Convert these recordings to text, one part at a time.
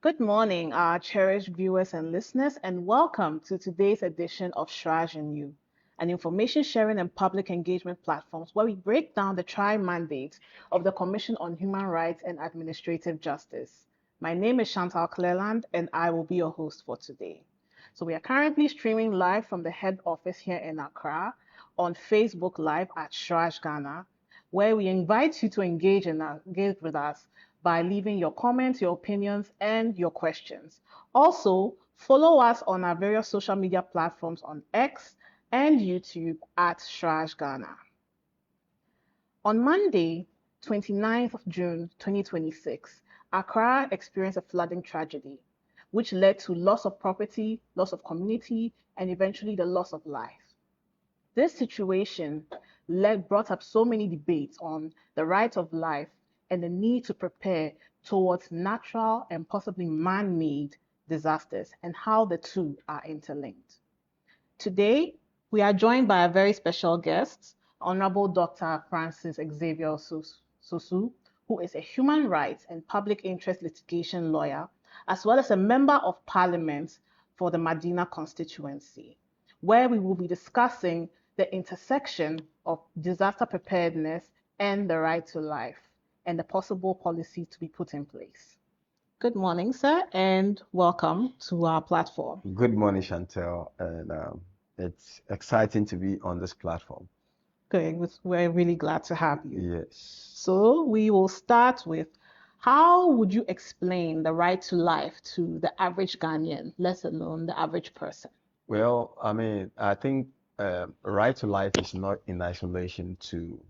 Good morning, our cherished viewers and listeners, and welcome to today's edition of Chraj And You, an information sharing and public engagement platform where we break down the tri-mandate of the Commission on Human Rights and Administrative Justice. My name is Chantal Cleland, and I will be your host for today. So we are currently streaming live from the head office here in Accra on Facebook Live at Chraj Ghana, where we invite you to engage with us by leaving your comments, your opinions, and your questions. Also, follow us on our various social media platforms on X and YouTube at Chraj Ghana. On Monday, 29th of June 2026, Accra experienced a flooding tragedy, which led to loss of property, loss of community, and eventually the loss of life. This situation brought up so many debates on the right of life and the need to prepare towards natural and possibly man-made disasters and how the two are interlinked. Today, we are joined by a very special guest, Honorable Dr. Francis Xavier Sosu, who is a human rights and public interest litigation lawyer, as well as a member of parliament for the Madina Constituency, where we will be discussing the intersection of disaster preparedness and the right to life and the possible policies to be put in place. Good morning, sir, and welcome to our platform. Good morning, Chantal, and it's exciting to be on this platform. Good, we're really glad to have you. Yes. So we will start with, how would you explain the right to life to the average Ghanaian, let alone the average person? Well, I think right to life is not in isolation to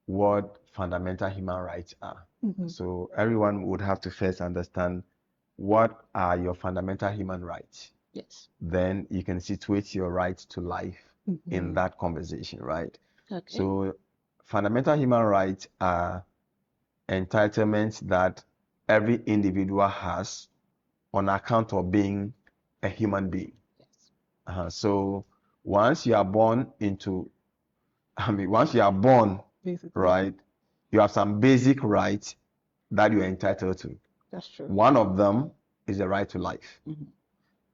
what fundamental human rights are. So everyone would have to first understand what are your fundamental human rights. Yes. Then you can situate your right to life in that conversation, right? Okay. So fundamental human rights are entitlements that every individual has on account of being a human being. Yes. So once you are born Basically, right, you have some basic rights that you are entitled to. that's true. One of them is the right to life.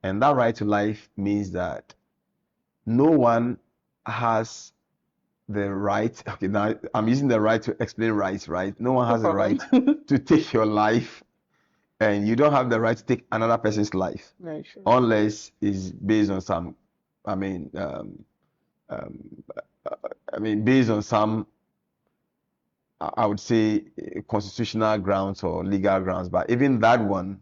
And that right to life means that no one has the right, okay, now I'm using the right to explain rights, right? No one has the right to take your life, and you don't have the right to take another person's life. Very true. Unless it's based on some, based on some, I would say, constitutional grounds or legal grounds. But even that one,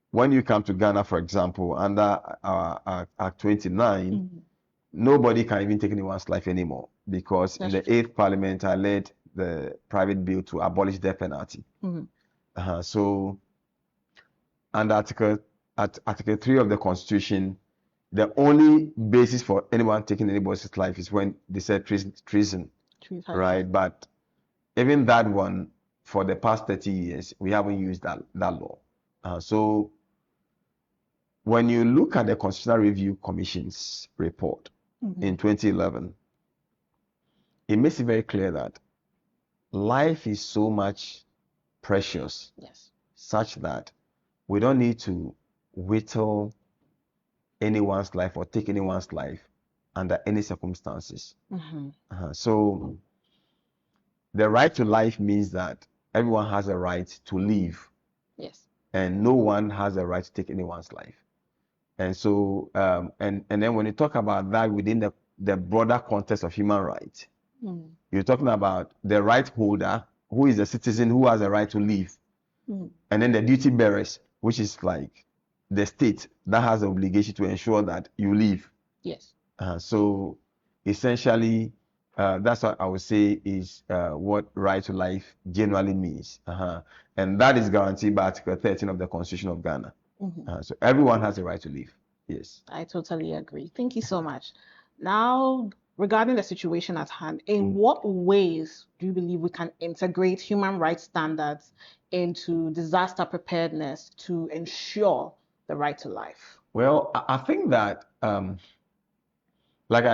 when you come to Ghana, for example, under Act 29, nobody can even take anyone's life anymore, because in the 8th Parliament, I led the private bill to abolish death penalty. So under Article 3 of the Constitution, the only basis for anyone taking anybody's life is when they said treason, right? But even that one, for the past 30 years, we haven't used that law. So when you look at the Constitutional Review Commission's report in 2011, it makes it very clear that life is so much precious, such that we don't need to whittle anyone's life or take anyone's life under any circumstances. So the right to life means that everyone has a right to live. Yes. And no one has a right to take anyone's life. And so, and then when you talk about that within the broader context of human rights, you're talking about the right holder, who is a citizen who has a right to live, and then the duty bearers, which is like the state that has the obligation to ensure that you live. Yes. So essentially, that's what I would say is what right to life generally means. And that is guaranteed by Article 13 of the Constitution of Ghana. So everyone has a right to live. Yes. I totally agree. Thank you so much. Now, regarding the situation at hand, in what ways do you believe we can integrate human rights standards into disaster preparedness to ensure the right to life? Well, I think that, like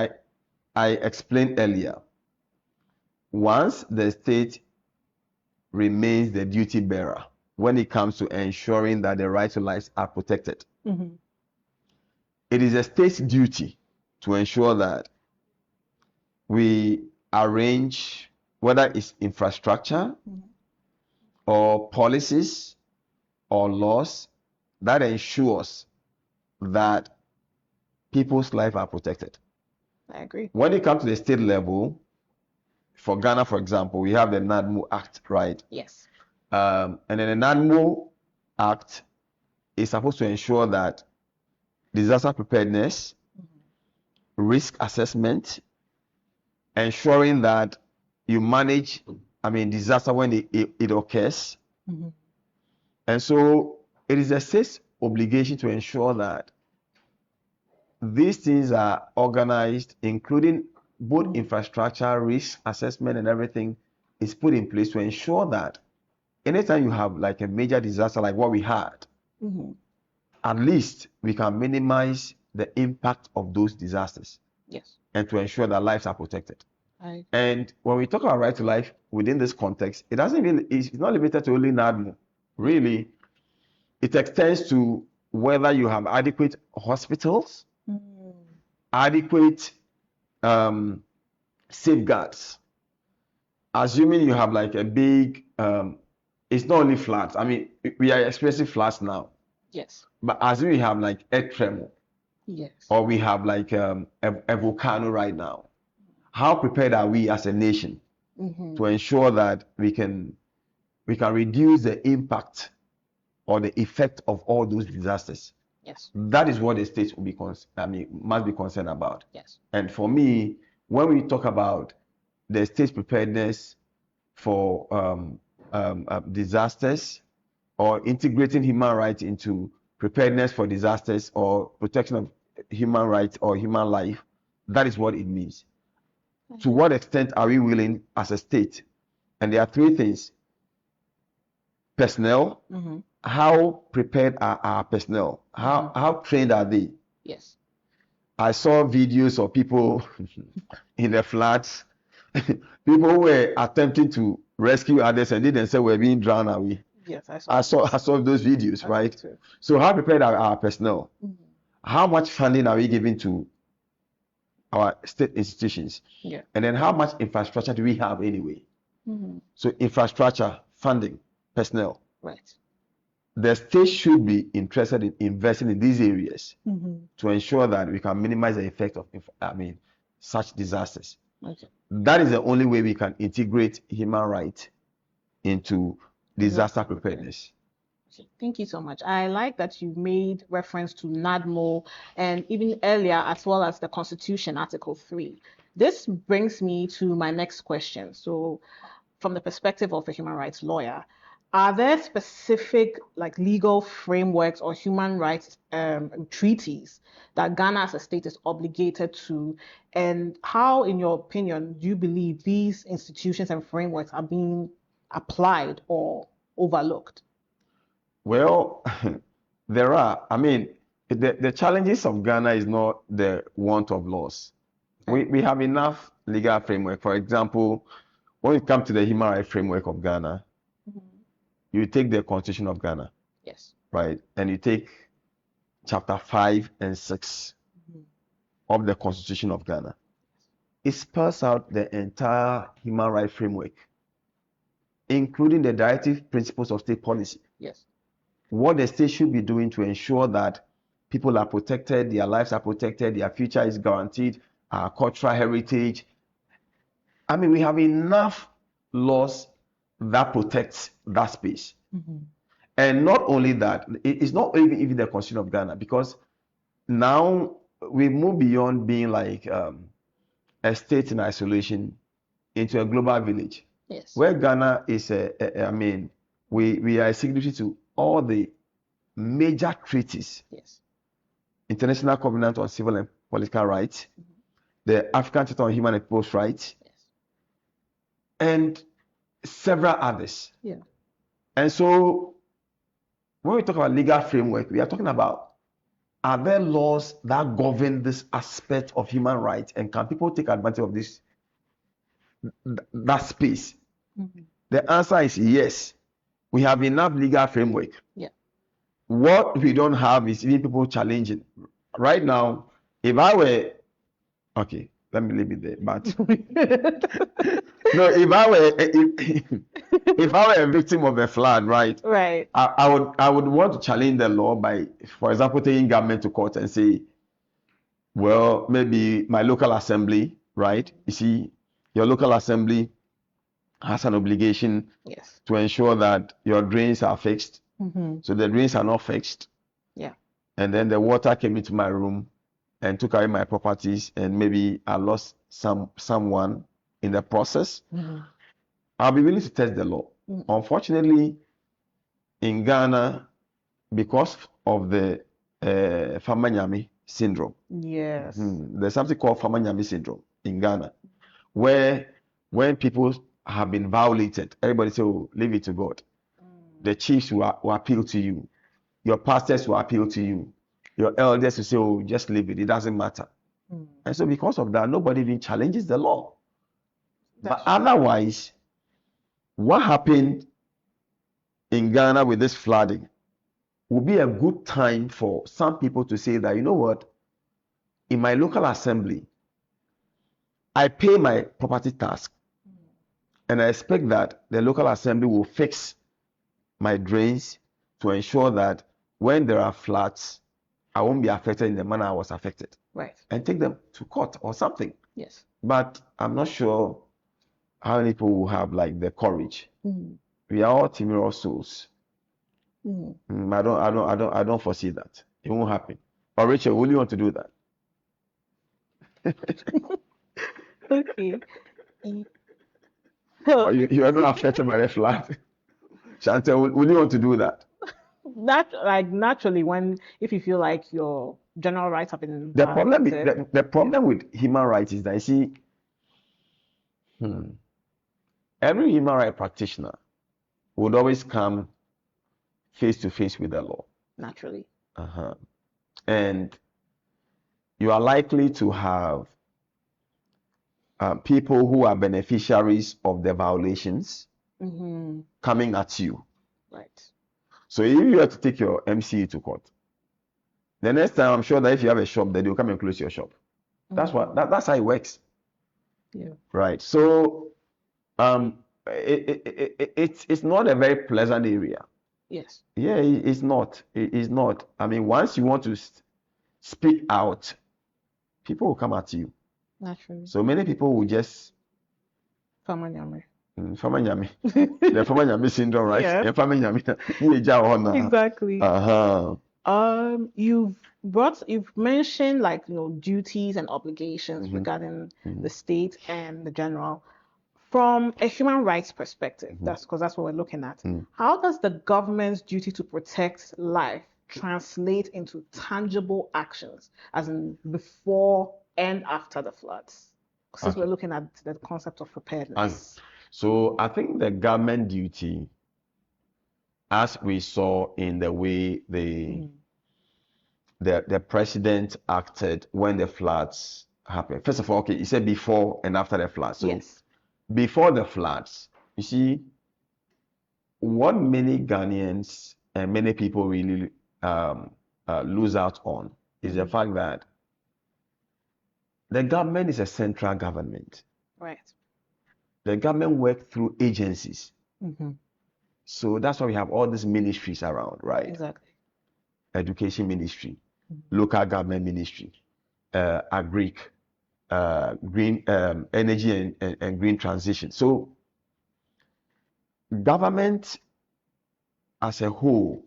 I explained earlier, once the state remains the duty bearer when it comes to ensuring that the right to life are protected. Mm-hmm. It is a state's duty to ensure that we arrange, whether it's infrastructure or policies or laws, that ensures that people's lives are protected. I agree. When it comes to the state level, for Ghana, for example, we have the NADMO Act, right? Yes. And then the NADMO Act is supposed to ensure that disaster preparedness, risk assessment, ensuring that you manage, disaster when it occurs. Mm-hmm. And so it is a state's obligation to ensure that these things are organized, including both infrastructure, risk assessment, and everything is put in place to ensure that anytime you have like a major disaster like what we had, at least we can minimize the impact of those disasters. Yes. And to ensure that lives are protected. And when we talk about right to life within this context, it's not limited to only NADMO. Really, it extends to whether you have adequate hospitals, adequate safeguards. Assuming you have like a big, it's not only floods. We are experiencing floods now. Yes. But assuming you have like earth tremor. Yes. Or we have like a volcano right now. How prepared are we as a nation to ensure that we can reduce the impact or the effect of all those disasters? Yes. That is what the states will be must be concerned about. Yes. And for me, when we talk about the state's preparedness for disasters, or integrating human rights into preparedness for disasters or protection of human rights or human life, that is what it means. To what extent are we willing as a state? And there are three things. Personnel, how prepared are our personnel? How trained are they? Yes. I saw videos of people in the floods, people who were attempting to rescue others and they themselves were being drowned away. Yes, I saw those videos, right? So how prepared are our personnel? How much funding are we giving to our state institutions? Yeah. And then how much infrastructure do we have anyway? So infrastructure, funding, personnel. Right. The state should be interested in investing in these areas to ensure that we can minimize the effect of such disasters. Okay. That is the only way we can integrate human rights into disaster preparedness. Thank you so much. I like that you made reference to NADMO and even earlier, as well as the Constitution, Article 3. This brings me to my next question. So, from the perspective of a human rights lawyer, are there specific legal frameworks or human rights treaties that Ghana as a state is obligated to? And how, in your opinion, do you believe these institutions and frameworks are being applied or overlooked? Well, there are. The challenges of Ghana is not the want of laws. We have enough legal framework. For example, when it comes to the human rights framework of Ghana, you take the Constitution of Ghana. Yes. Right? And you take chapter 5 and 6 of the Constitution of Ghana. It spells out the entire human rights framework, including the directive principles of state policy. Yes. What the state should be doing to ensure that people are protected, their lives are protected, their future is guaranteed, our cultural heritage. We have enough laws that protects that space. And not only that, it's not even the Constitution of Ghana, because now we move beyond being like a state in isolation into a global village. Yes. Where Ghana is we are a signatory to all the major treaties. Yes. International Covenant on Civil and Political Rights, the African Charter on Human and People's Rights, and several others. Yeah. And so when we talk about legal framework, we are talking about, are there laws that govern this aspect of human rights, and can people take advantage of that space? The answer is yes. We have enough legal framework. Yeah. What we don't have is even people challenging. Right now, if I were, okay, let me leave it there. But no, if I were a victim of a flood, right? Right. I would want to challenge the law by, for example, taking government to court and say, well, maybe my local assembly, right? You see, your local assembly has an obligation Yes. to ensure that your drains are fixed. Mm-hmm. So the drains are not fixed. Yeah. And then the water came into my room and took away my properties, and maybe I lost someone in the process. Mm-hmm. I'll be willing to test the law. Mm-hmm. Unfortunately, in Ghana, because of the Famanyami syndrome, Yes. there's something called Famanyami syndrome in Ghana, where when people have been violated, everybody say, oh, leave it to God. The chiefs will appeal to you. Your pastors will appeal to you. Your elders will say, oh, just leave it. It doesn't matter. And so because of that, nobody even challenges the law. But otherwise, what happened in Ghana with this flooding will be a good time for some people to say that, you know what, in my local assembly, I pay my property tax, and I expect that the local assembly will fix my drains to ensure that when there are floods, I won't be affected in the manner I was affected. Right. And take them to court or something. Yes. But I'm not sure how many people will have like the courage. Mm-hmm. We are all timorous souls. Mm-hmm. I don't foresee that. It won't happen. Or Rachel, will you want to do that? Okay. Or you are not affected by the flood. Chantel, will you want to do that? Naturally, if you feel like your general rights have been The problem violated. the problem with human rights is that, you see, every human rights practitioner would always come face to face with the law. Naturally. And you are likely to have people who are beneficiaries of the violations coming at you. Right. So if you have to take your MCE to court, the next time I'm sure that if you have a shop, then they'll come and close your shop. That's that's how it works. Yeah. Right. So it's not a very pleasant area. Yes. Yeah, it's not. It's not. I mean, once you want to speak out, people will come at you. Naturally. So many people will just Famanyami. Famanyami. The Famanyami syndrome, right? Yeah. Famanyami. Exactly. You've mentioned, like, duties and obligations regarding the state and the general. From a human rights perspective, that's what we're looking at. How does the government's duty to protect life translate into tangible actions, as in before and after the floods? Since we're looking at the concept of preparedness. So I think the government duty, as we saw in the way the president acted when the floods happened. First of all, okay, he said before and after the floods. So yes. Before the floods, you see, what many Ghanaians and many people really lose out on is the fact that the government is a central government. Right. The government works through agencies. So that's why we have all these ministries around, right? Exactly. Education ministry, local government ministry, agric, green energy and green transition. So government as a whole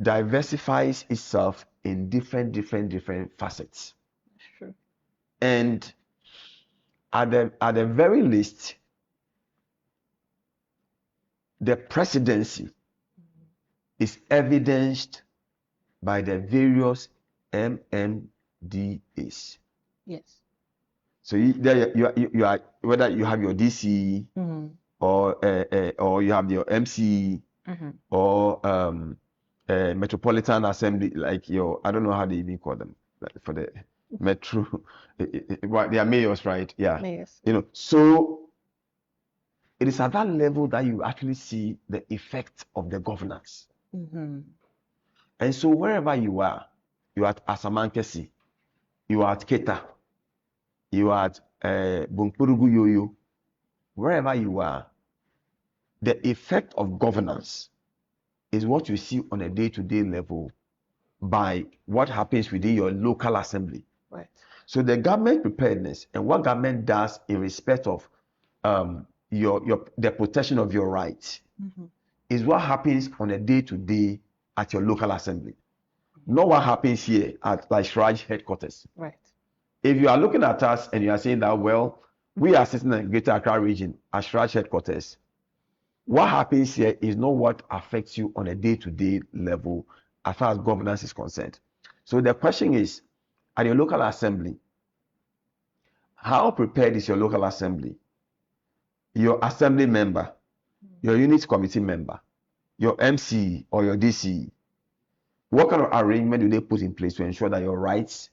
diversifies itself in different facets. Sure. And at the very least, the presidency is evidenced by the various MMDAs. Yes. So you are whether you have your DC or you have your MC or Metropolitan Assembly, like your, I don't know how they even call them, like for the metro. They are mayors, right? Yeah. Mayors. So it is at that level that you actually see the effect of the governance. And so wherever you are at Asamankesi, you are at Keta, you are at Bunkpurugu Yoyo, wherever you are, the effect of governance is what you see on a day-to-day level by what happens within your local assembly. Right. So the government preparedness and what government does in respect of the protection of your rights is what happens on a day-to-day at your local assembly. Not what happens here at like Chraj headquarters. Right. If you are looking at us and you are saying that, well, we are sitting in the Greater Accra region at Chraj headquarters, what happens here is not what affects you on a day-to-day level as far as governance is concerned. So the question is, at your local assembly, how prepared is your local assembly? Your assembly member, your unit committee member, your MC or your DC, what kind of arrangement do they put in place to ensure that your rights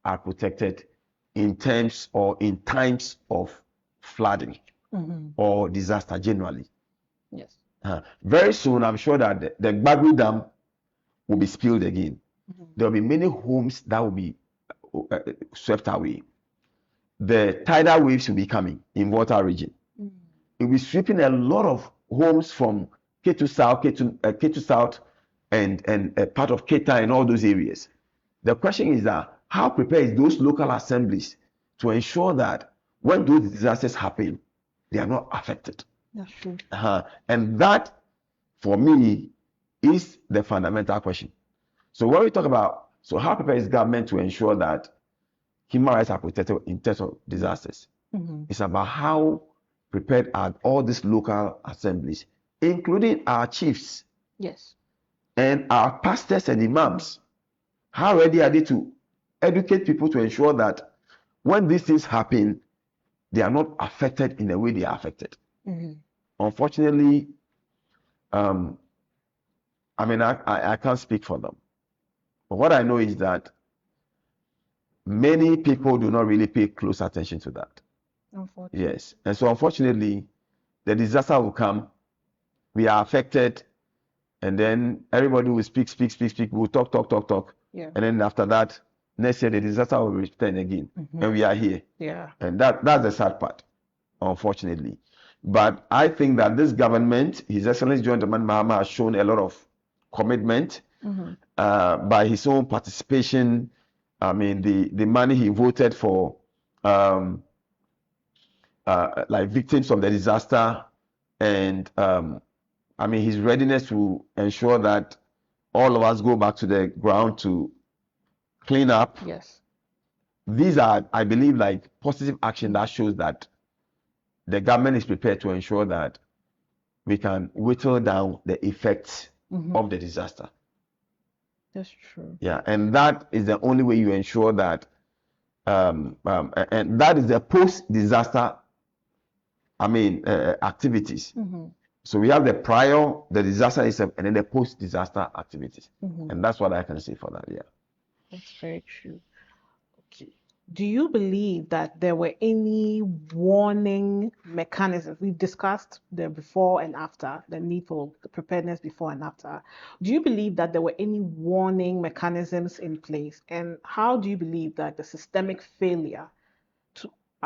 are protected in times of flooding or disaster generally? Yes. Very soon, I'm sure that the Gbagbu Dam will be spilled again. There will be many homes that will be swept away. The tidal waves will be coming in Volta region. It will be sweeping a lot of homes from K2 South, and a part of Keta and all those areas. The question is that how prepared is those local assemblies to ensure that when those disasters happen, they are not affected? That's true. And that, for me, is the fundamental question. So when we talk about, so how prepared is government to ensure that human rights are protected in terms of disasters? It's about how prepared are all these local assemblies, including our chiefs. Yes. And our pastors and imams. How ready are they to educate people to ensure that when these things happen, they are not affected in the way they are affected? Unfortunately, I can't speak for them. But what I know is that many people do not really pay close attention to that. Unfortunately. Yes. And so unfortunately, the disaster will come. We are affected. And then everybody will speak. We'll talk. Yeah. And then after that, next year the disaster will return again. And we are here. Yeah. And that's the sad part, unfortunately. But I think that this government, His Excellency John Dramani Mahama, has shown a lot of commitment by his own participation. I mean, the money he voted for like victims of the disaster, and I mean, his readiness to ensure that all of us go back to the ground to clean up. Yes. These are, I believe, like positive action that shows that the government is prepared to ensure that we can whittle down the effects of the disaster. That's true. Yeah, and that is the only way you ensure that, and that is the post-disaster, activities. So we have the prior, the disaster itself, and then the post-disaster activities. And that's what I can say for that, yeah. That's very true. Okay. Do you believe that there were any warning mechanisms? We've discussed the before and after, the need for preparedness before and after. Do you believe that there were any warning mechanisms in place? And how do you believe that the systemic failure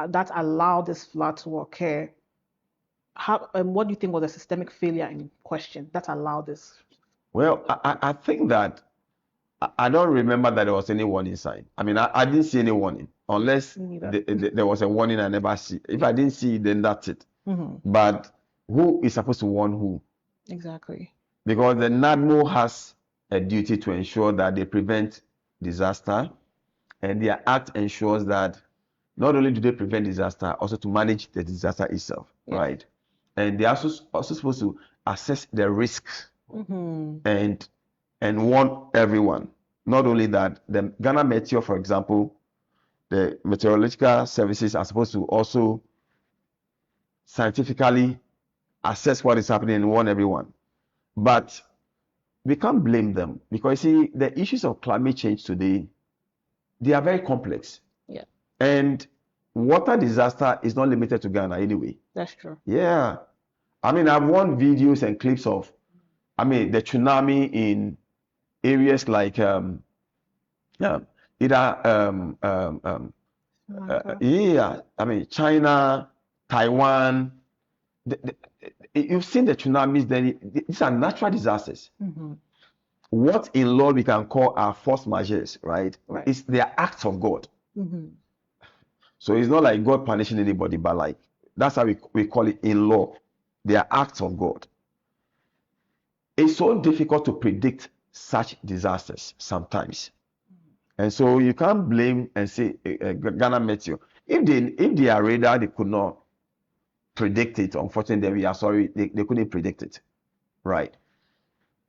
that allowed this flood to occur, what do you think was the systemic failure in question that allowed this? Well, I think that I don't remember that there was any warning sign. I mean, I didn't see any warning unless there was a warning I never see. If I didn't see it, then that's it. But who is supposed to warn who? Exactly. Because the NADMO has a duty to ensure that they prevent disaster, and their act ensures that not only do they prevent disaster, also to manage the disaster itself, right? And they are also supposed to assess the risks and warn everyone. Not only that, the Ghana Meteor, for example, the meteorological services are supposed to also scientifically assess what is happening and warn everyone. But we can't blame them, because see, the issues of climate change today, they are very complex. Yeah. And water disaster is not limited to Ghana anyway. That's true. Yeah. I mean, I've watched videos and clips of, I mean, the tsunami in areas like yeah, either yeah, I mean China, Taiwan. You've seen the tsunamis. Then these are natural disasters. What in law we can call our force majeures, right? It's they are acts of God. So it's not like God punishing anybody, but like that's how we call it in law. They are acts of God. It's so difficult to predict such disasters sometimes. And so you can't blame and say Ghana Meteo. If they are radar, they could not predict it. Unfortunately, we are sorry, they couldn't predict it. Right.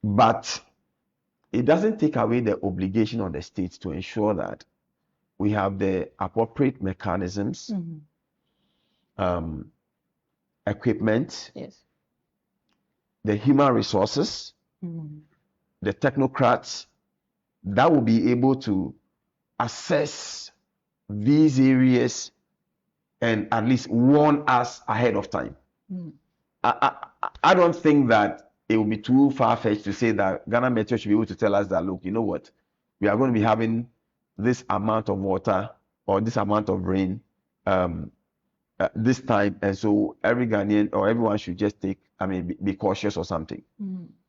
But it doesn't take away the obligation on the states to ensure that we have the appropriate mechanisms, equipment, the human resources, the technocrats that will be able to assess these areas and at least warn us ahead of time. I don't think that it would be too far-fetched to say that Ghana Metro should be able to tell us that, look, you know what, we are going to be having this amount of water or this amount of rain this time, and so every Ghanaian or everyone should just be cautious or something.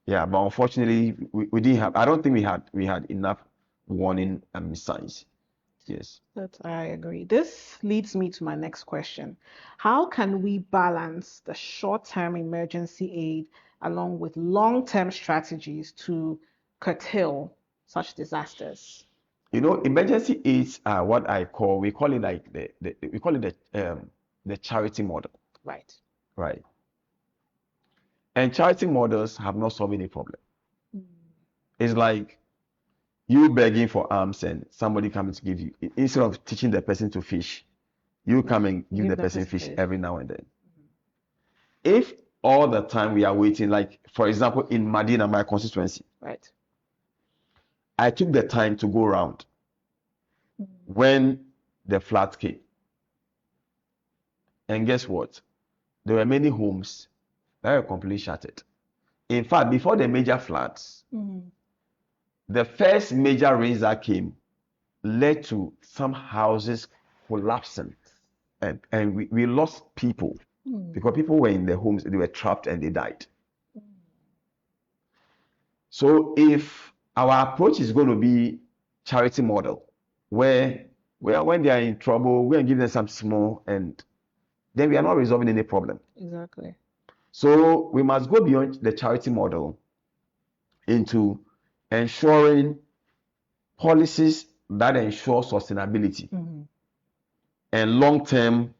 Yeah, but unfortunately, we didn't have. I don't think we had enough warning signs. Yes. That I agree. This leads me to my next question. How can we balance the short-term emergency aid along with long-term strategies to curtail such disasters? You know, emergency aids are what we call it like the charity model. Right. Right. And charity models have not solved any problem. It's like you begging for alms and somebody coming to give you, instead of teaching the person to fish, you come and give the person fish every now and then. If all the time we are waiting, like for example in Madina, my constituency, right, I took the time to go around when the flood came, and guess what? There were many homes that were completely shattered. In fact, before the major floods, the first major rains that came led to some houses collapsing, and we lost people because people were in their homes, they were trapped and they died. So if our approach is going to be charity model, where when they are in trouble, we're going to give them some small, and then we are not resolving any problem. Exactly. So we must go beyond the charity model into ensuring policies that ensure sustainability and long-term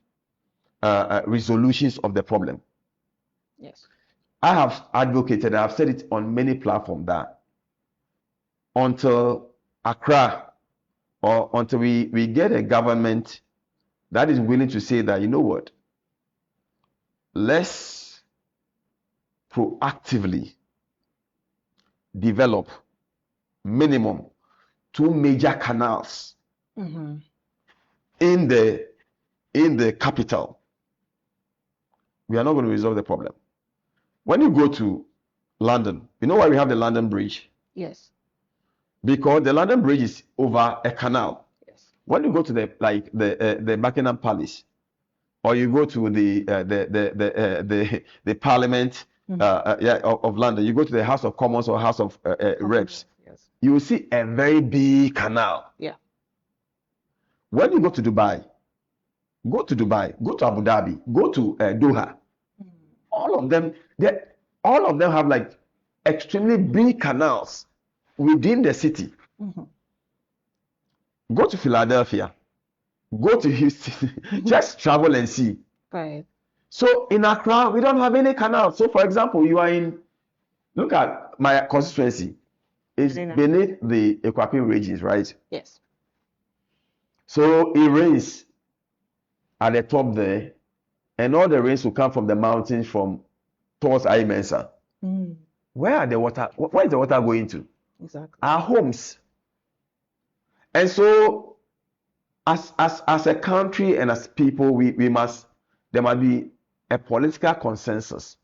resolutions of the problem. Yes. I have advocated, I've said it on many platforms, that until Accra or until we get a government that is willing to say that, you know what, let's proactively develop minimum 2 major canals in the capital, we are not going to resolve the problem. When you go to London, you know why we have the London Bridge? Yes. Because the London Bridge is over a canal. Yes. When you go to the Buckingham Palace, or you go to the Parliament of London, you go to the House of Commons or House of Reps, yes, you will see a very big canal. Yeah. When you go to Dubai, go to Abu Dhabi, go to Doha, all of them have like extremely big canals within the city. Go to Philadelphia, go to Houston, just travel and see. Right. So in Accra, we don't have any canal. So for example, look at my constituency. It's beneath the 𝐾𝐈𝐿 regions, right? Yes. So it rains at the top there, and all the rains will come from the mountains towards 𝐈𝐍𝐻𝐿. Where is the water going to? Exactly. Our homes. And so as a country and as people, there must be a political consensus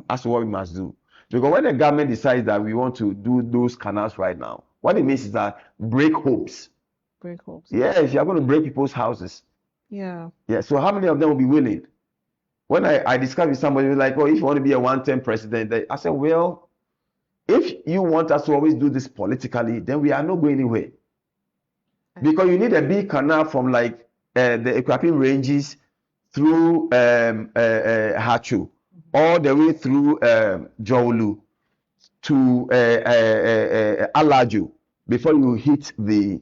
as to what we must do. Because when the government decides that we want to do those canals right now, what it means is that break hopes. Break hopes. Yes, you're going to break people's houses. Yeah. Yeah. So how many of them will be willing? When I discussed with somebody, like, oh, if you want to be a one-term president, I said, well, if you want us to always do this politically, then we are not going anywhere. Because you need a big canal from like the Equapin ranges through Hachu, all the way through Jolu to 𝐈𝐍𝐿𝐍 before you hit the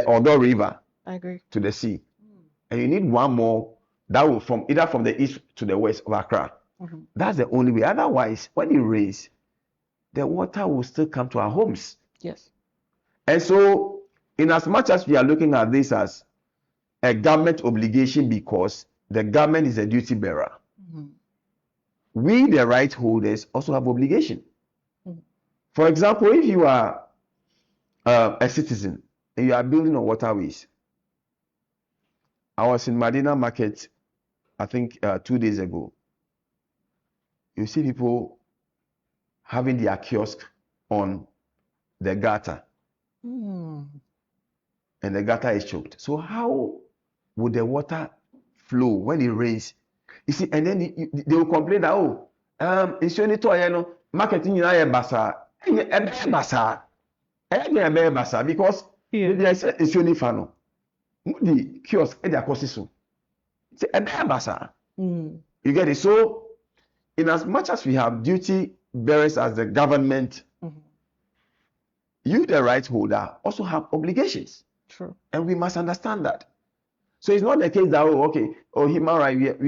Odo River. I agree. To the sea. And you need one more that will from either from the east to the west of Accra. That's the only way. Otherwise, when it rains, the water will still come to our homes. Yes. And so, in as much as we are looking at this as a government obligation because the government is a duty bearer, we, the right holders, also have obligation. For example, if you are a citizen and you are building on waterways, I was in Madina Market, I think 2 days ago. You see people having their kiosk on the gutter. And the gutter is choked. So how would the water flow when it rains? You see, and then they will complain that, oh, it's only to marketing basa. Because it's only fano. The kiosk and their courses so. It's a basa. You get it? So, in as much as we have duty bearers as the government, you, the right holder, also have obligations. True. And we must understand that. So it's not the case that, oh, okay, oh, human right,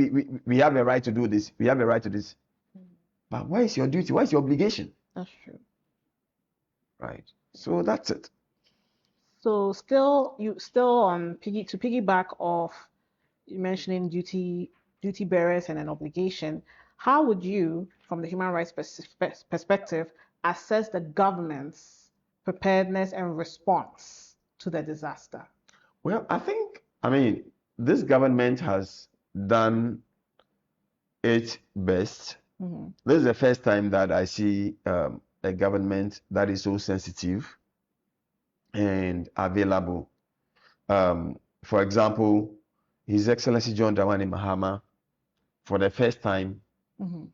we have a right to do this, we have a right to this. But where is your duty? Where is your obligation? That's true. Right. So that's it. So still on to piggyback off mentioning duty bearers and an obligation, how would you, from the human rights perspective, assess the government's preparedness and response to the disaster? Well, I mean, this government has done its best. This is the first time that I see a government that is so sensitive and available. For example, His Excellency John Dramani Mahama, for the first time,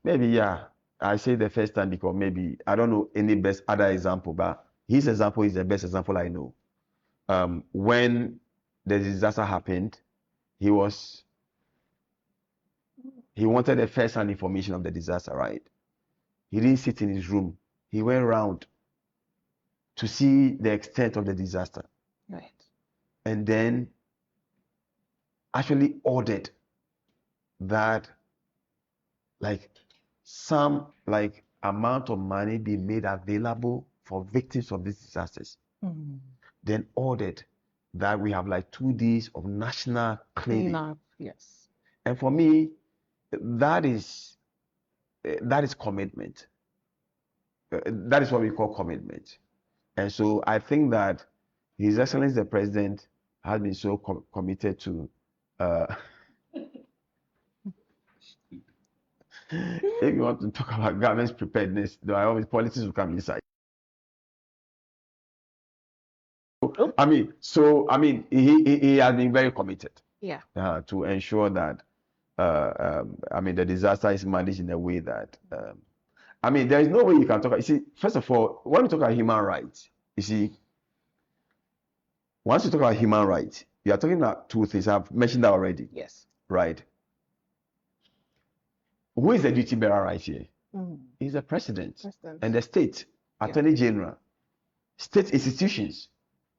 maybe, yeah, I say the first time because maybe I don't know any best other example, but his example is the best example I know. When the disaster happened, he wanted the first-hand information of the disaster, right? He didn't sit in his room. He went around to see the extent of the disaster. Right. And then actually ordered that some amount of money be made available for victims of these disasters. Then ordered that we have 2 days of national cleaning. Yes. And for me, that is commitment. That is what we call commitment. And so I think that His Excellency the President has been so committed to if you want to talk about government's preparedness, there are always politics will come inside. I mean, he has been very committed. Yeah. To ensure that the disaster is managed in a way that there is no way you can talk. You see, first of all, when we talk about human rights, you see, once you talk about human rights, you are talking about two things. I've mentioned that already. Yes. Right. Who is the duty bearer right here? Is the president and the state, attorney general, state institutions,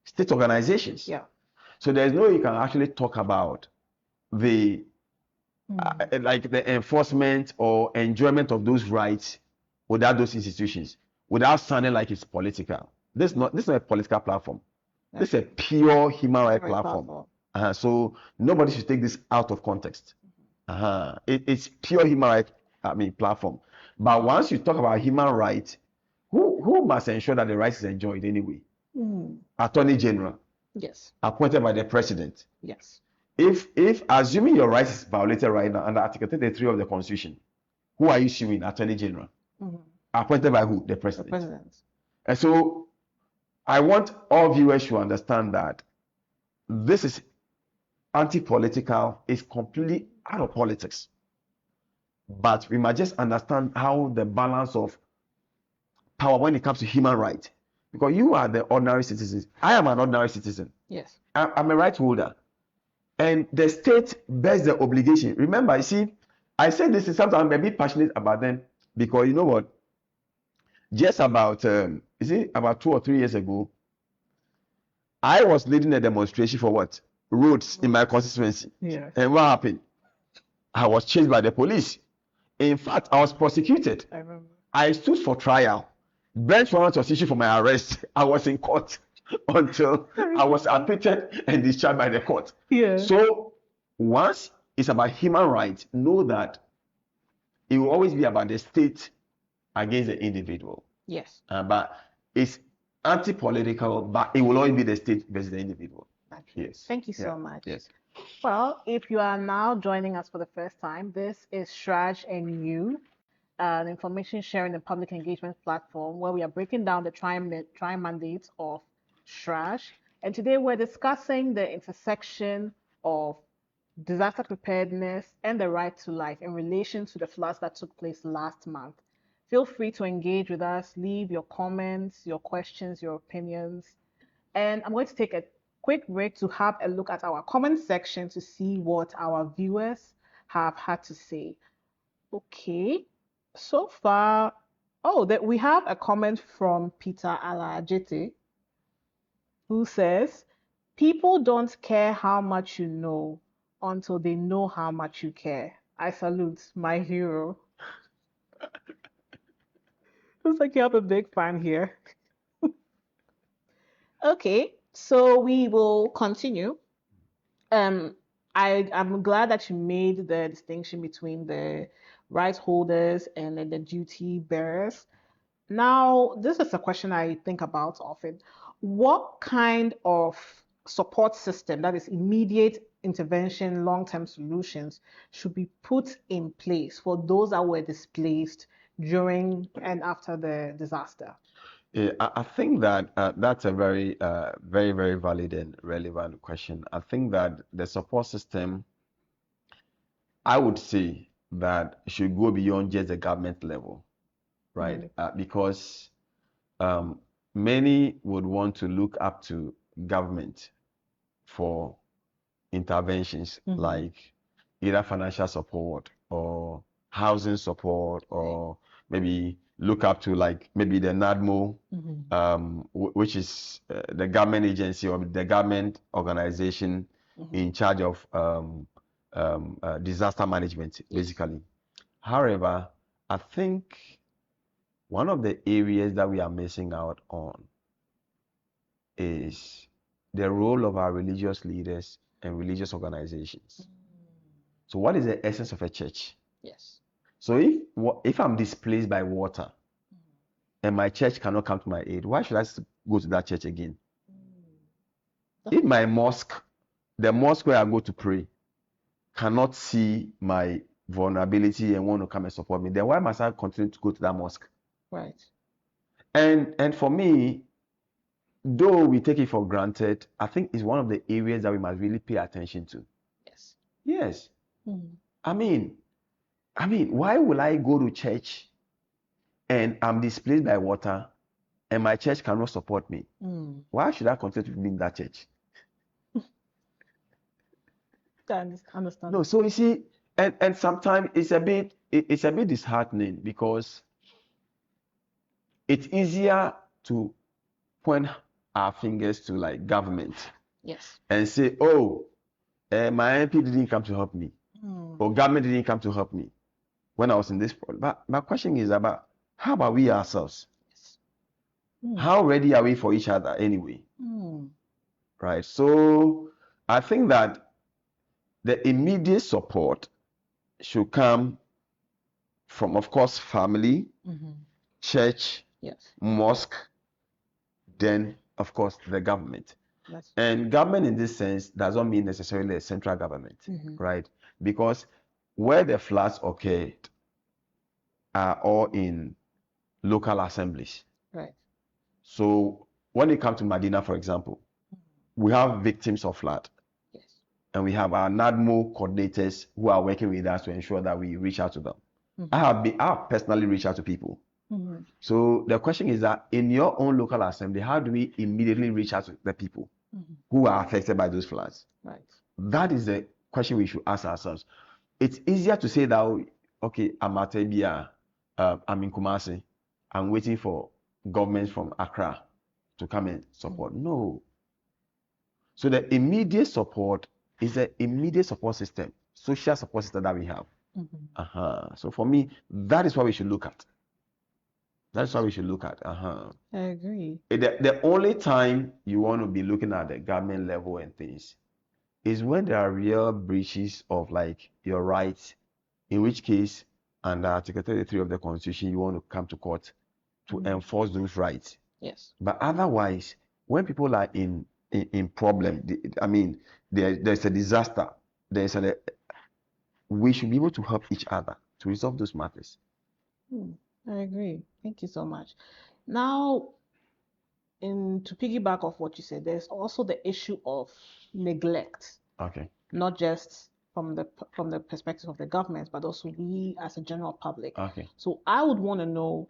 state organizations. Yeah. So there's no way you can actually talk about the the enforcement or enjoyment of those rights without those institutions, without sounding like it's political. This is not a political platform. This is a pure human rights platform. So nobody should take this out of context. It's pure human rights platform. But once you talk about human rights, who must ensure that the rights is enjoyed anyway? Attorney General. Yes. Appointed by the president. Yes. If assuming your rights is violated right now under Article 33 of the Constitution, Who are you suing? Attorney General. Mm-hmm. Appointed by who? The The president. president. And so I want all viewers to understand that this is anti-political, it's completely out of politics. But we must just understand how the balance of power when it comes to human rights. Because you are the ordinary citizens. I am an ordinary citizen. Yes. I'm a right holder. And the state bears the obligation. Remember, you see, I say this is something I'm a bit passionate about them because you know what? Just about, about 2 or 3 years ago, I was leading a demonstration for what? Roads in my constituency. Yeah. And what happened? I was chased by the police. In fact, I was prosecuted. I remember. I stood for trial. Bench warrant was issued for my arrest. I was in court until I was acquitted and discharged by the court. Yeah. So once it's about human rights, know that it will always be about the state against the individual. Yes. But it's anti-political, but it will always be the state versus the individual. Absolutely. Yes. Thank you so much. Yes. Well, if you are now joining us for the first time, this is Chraj And You, an information sharing and public engagement platform where we are breaking down the tri mandates of Chraj. And today we're discussing the intersection of disaster preparedness and the right to life in relation to the floods that took place last month. Feel free to engage with us, leave your comments, your questions, your opinions. And I'm going to take a quick break to have a look at our comment section to see what our viewers have had to say. Okay, so far, we have a comment from Peter Alajete who says, people don't care how much you know until they know how much you care. I salute my hero. Looks like you have a big fan here. Okay, so we will continue. I'm glad that you made the distinction between the rights holders and then the duty bearers. Now, this is a question I think about often. What kind of support system, that is immediate intervention, long-term solutions, should be put in place for those that were displaced during and after the disaster? Yeah, I think that that's a very, very valid and relevant question. I think that the support system, I would say that should go beyond just the government level, right? Because many would want to look up to government for interventions like either financial support or housing support, or maybe look up to like maybe the NADMO, which is the government agency or the government organization in charge of disaster management, basically. However, I think one of the areas that we are missing out on is the role of our religious leaders and religious organizations. So what is the essence of a church? Yes. So if I'm displaced by water and my church cannot come to my aid, why should I go to that church again? If my mosque, the mosque where I go to pray, cannot see my vulnerability and want to come and support me, then why must I continue to go to that mosque? Right. And for me, though we take it for granted, I think it's one of the areas that we must really pay attention to. Yes. Yes. I mean, why will I go to church and I'm displaced by water and my church cannot support me? Why should I continue to be in that church? I understand. No, so you see, and sometimes it's a bit disheartening because it's easier to point our fingers to like government. Yes. And say, oh, my MP didn't come to help me, or government didn't come to help me when I was in this problem. But my question is about how about we ourselves? Yes. How ready are we for each other anyway? Right. So I think that the immediate support should come from, of course, family, church, mosque, then, of course, the government. And government in this sense doesn't mean necessarily a central government, right? Because where the floods occurred, are all in local assemblies. Right. So when it comes to Madina, for example, we have victims of flood. Yes. And we have our NADMO coordinators who are working with us to ensure that we reach out to them. Mm-hmm. I have personally reached out to people. Mm-hmm. So the question is that in your own local assembly, how do we immediately reach out to the people who are affected by those floods? Right. That is the question we should ask ourselves. It's easier to say that, okay, I'm at Abia, I'm in Kumasi, I'm waiting for governments from Accra to come and support. No. So the immediate support is the immediate support system, social support system that we have. So for me, that is what we should look at. That's what we should look at. I agree. The only time you want to be looking at the government level and things is when there are real breaches of like your rights, in which case, under Article 33 of the Constitution, you want to come to court to enforce those rights. Yes. But otherwise, when people are in problem, I mean, there's a disaster, we should be able to help each other to resolve those matters. I agree. Thank you so much. Now, to piggyback off what you said, there's also the issue of neglect. Okay. Not just from the perspective of the government, but also we as a general public. Okay. So I would want to know,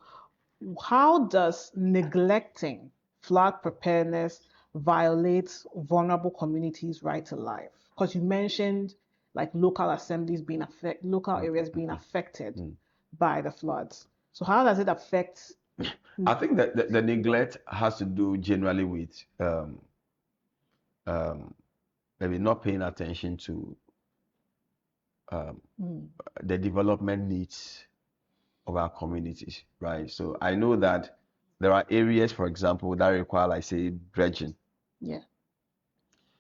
how does neglecting flood preparedness violate vulnerable communities' right to life? Because you mentioned like local assemblies being local areas being affected by the floods. So how does it affect? I think that the neglect has to do generally with maybe not paying attention to the development needs of our communities, right? So I know that there are areas, for example, that require, like, say, dredging. Yeah.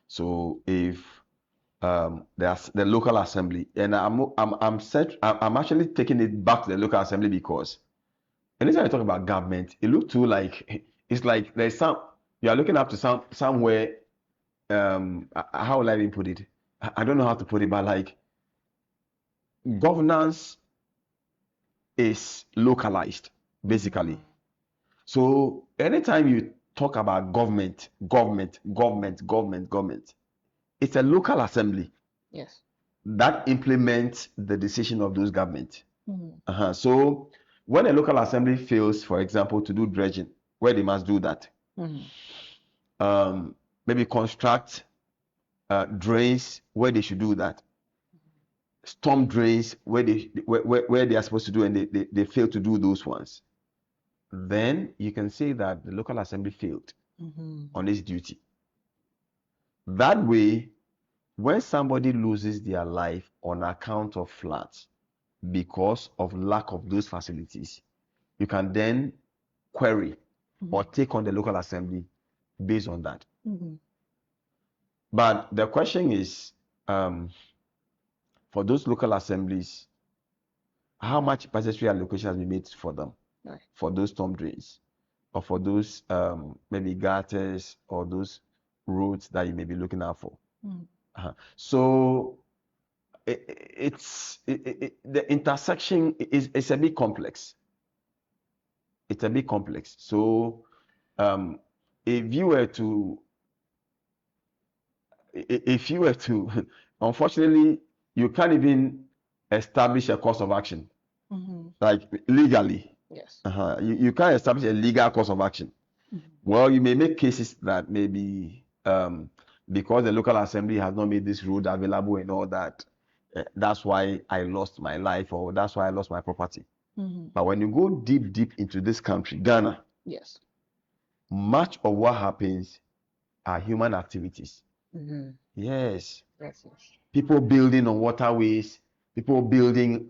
So if there's the local assembly, and I'm actually taking it back to the local assembly, because anytime I talk about government, it looks too like it's like there's you are looking up to somewhere. How will I even put it? I don't know how to put it, but like governance is localized, basically. So anytime you talk about government, it's a local assembly. Yes. That implements the decision of those government. So when a local assembly fails, for example, to do dredging, where they must do that, maybe construct drains where they should do that, storm drains where they are supposed to do, and they fail to do those ones, then you can say that the local assembly failed on its duty. That way, when somebody loses their life on account of floods because of lack of those facilities, you can then query or take on the local assembly based on that. But the question is, for those local assemblies, how much budgetary allocation has been made for them, for those storm drains, or for those maybe gutters or those roads that you may be looking out for? So the intersection is a bit complex. It's a bit complex. So if you were to, unfortunately, you can't even establish a course of action, like legally. Yes. You can't establish a legal course of action. Well, you may make cases that maybe because the local assembly has not made this road available and all that, that's why I lost my life, or that's why I lost my property. But when you go deep into this country, Ghana, yes, much of what happens are human activities. Yes. Yes. People building on waterways, people building